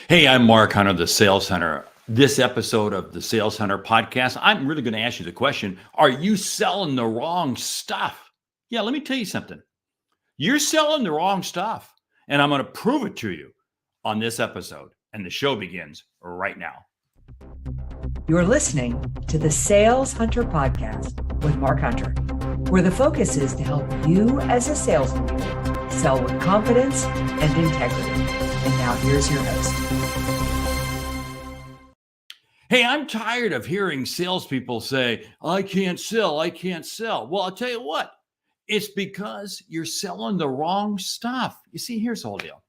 Hey, I'm Mark Hunter, the Sales Hunter. This episode of the Sales Hunter podcast, I'm really going to ask you the question, are you selling the wrong stuff? Yeah, let me tell you something. You're selling the wrong stuff, and I'm going to prove it to you on this episode. And the show begins right now. You're listening to the Sales Hunter podcast with Mark Hunter, where the focus is to help you as a sales leader sell with confidence and integrity. And now here's your host. Hey, I'm tired of hearing salespeople say, I can't sell, I can't sell. Well, I'll tell you what, it's because you're selling the wrong stuff. You see, here's the whole deal.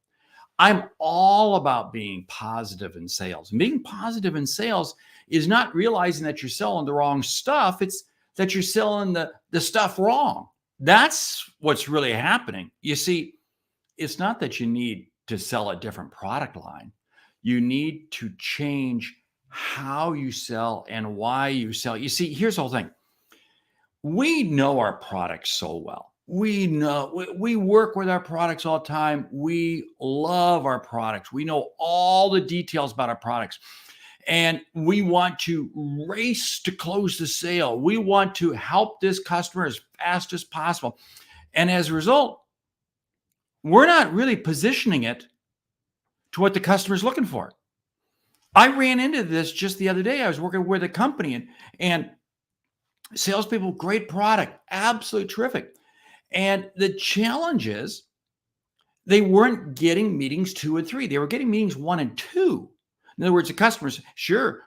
I'm all about being positive in sales. And being positive in sales is not realizing that you're selling the wrong stuff. It's that you're selling the stuff wrong. That's what's really happening. You see, it's not that you need to sell a different product line. You need to change how you sell and why you sell. You see, here's the whole thing. We know our products so well. We know we work with our products all the time. We love our products. We know all the details about our products. And we want to race to close the sale. We want to help this customer as fast as possible. And as a result, we're not really positioning it to what the customer is looking for. I ran into this just the other day. I was working with a company and salespeople, great product, absolutely terrific. And the challenge is they weren't getting meetings 2 and 3. They were getting meetings 1 and 2. In other words, the customers, sure,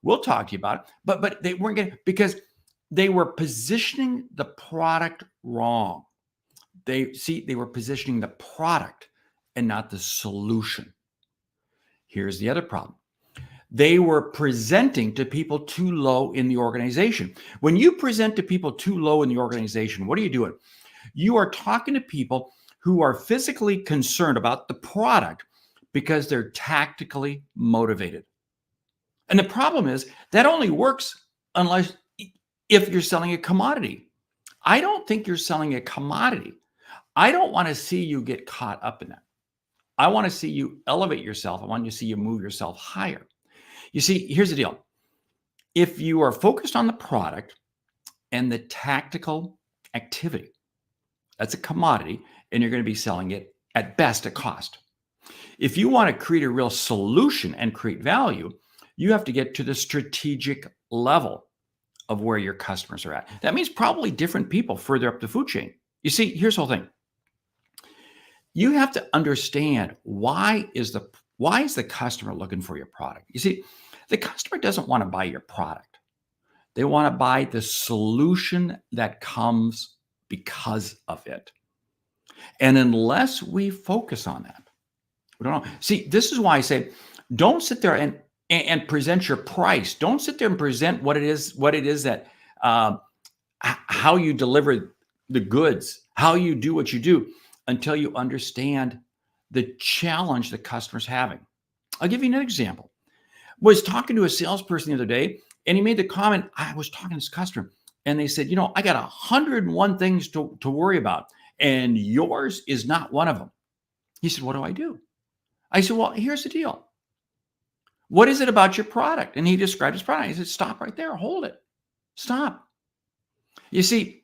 we'll talk to you about it. But they weren't getting, because they were positioning the product wrong. They were positioning the product and not the solution. Here's the other problem. They were presenting to people too low in the organization. When you present to people too low in the organization, what are you doing? You are talking to people who are physically concerned about the product because they're tactically motivated. And the problem is that only works if you're selling a commodity. I don't think you're selling a commodity. I don't want to see you get caught up in that. I want to see you elevate yourself. I want to see you move yourself higher. You see, here's the deal. If you are focused on the product and the tactical activity, that's a commodity, and you're going to be selling it at best at cost. If you want to create a real solution and create value, you have to get to the strategic level of where your customers are at. That means probably different people further up the food chain. You see, here's the whole thing. You have to understand why is the customer looking for your product? You see, the customer doesn't want to buy your product. They want to buy the solution that comes because of it. And unless we focus on that, we don't know. See, this is why I say, don't sit there and present your price. Don't sit there and present what it is that how you deliver the goods, how you do what you do, until you understand the challenge the customer's having. I'll give you another example. Was talking to a salesperson the other day, and he made the comment, I was talking to this customer, and they said, I got 101 things to worry about, and yours is not one of them. He said, what do I do? I said, well, here's the deal. What is it about your product? And he described his product. He said, stop right there. Hold it. Stop. You see,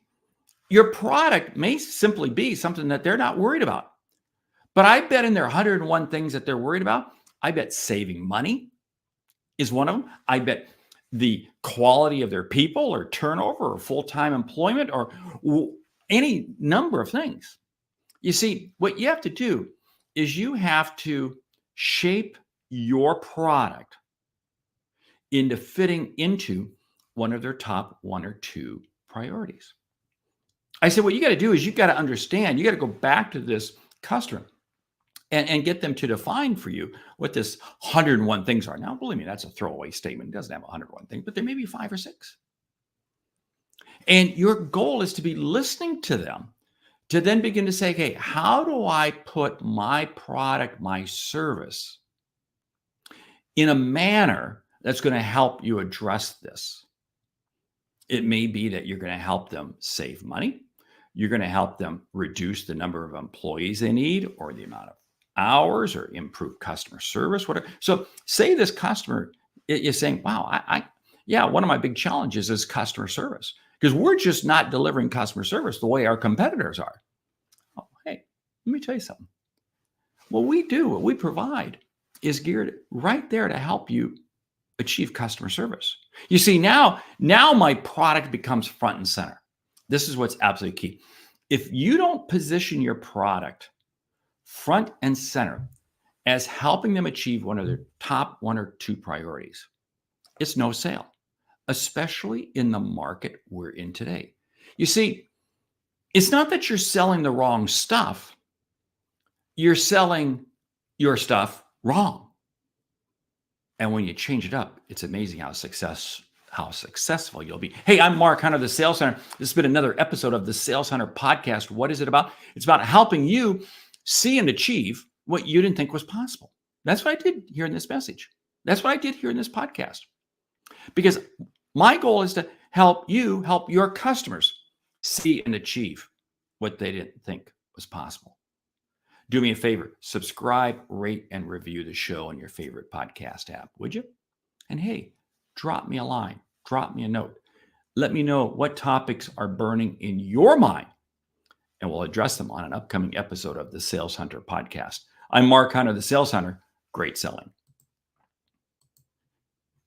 your product may simply be something that they're not worried about. But I bet in their 101 things that they're worried about, I bet saving money is one of them. I bet the quality of their people or turnover or full-time employment or any number of things. You see, what you have to do is you have to shape your product into fitting into one of their top 1 or 2 priorities. I said, what you got to do is you got to understand, you got to go back to this customer and get them to define for you what this 101 things are. Now, believe me, that's a throwaway statement. It doesn't have 101 things, but there may be 5 or 6. And your goal is to be listening to them to then begin to say, okay, how do I put my product, my service in a manner that's going to help you address this? It may be that you're going to help them save money. You're going to help them reduce the number of employees they need or the amount of hours or improve customer service, whatever. So say this customer is saying, wow, yeah, one of my big challenges is customer service because we're just not delivering customer service the way our competitors are. Oh, hey, let me tell you something. What we do, what we provide is geared right there to help you achieve customer service. You see, now my product becomes front and center. This is what's absolutely key. If you don't position your product front and center as helping them achieve one of their top 1 or 2 priorities, it's no sale, especially in the market we're in today. You see, it's not that you're selling the wrong stuff. You're selling your stuff wrong. And when you change it up, it's amazing how successful you'll be. Hey, I'm Mark Hunter, the Sales Hunter. This has been another episode of the Sales Hunter podcast. What is it about? It's about helping you see and achieve what you didn't think was possible. That's what I did here in this message. That's what I did here in this podcast. Because my goal is to help you help your customers see and achieve what they didn't think was possible. Do me a favor, subscribe, rate, and review the show on your favorite podcast app, would you? And hey, drop me a line, drop me a note. Let me know what topics are burning in your mind, and we'll address them on an upcoming episode of the Sales Hunter podcast. I'm Mark Hunter, the Sales Hunter. Great selling.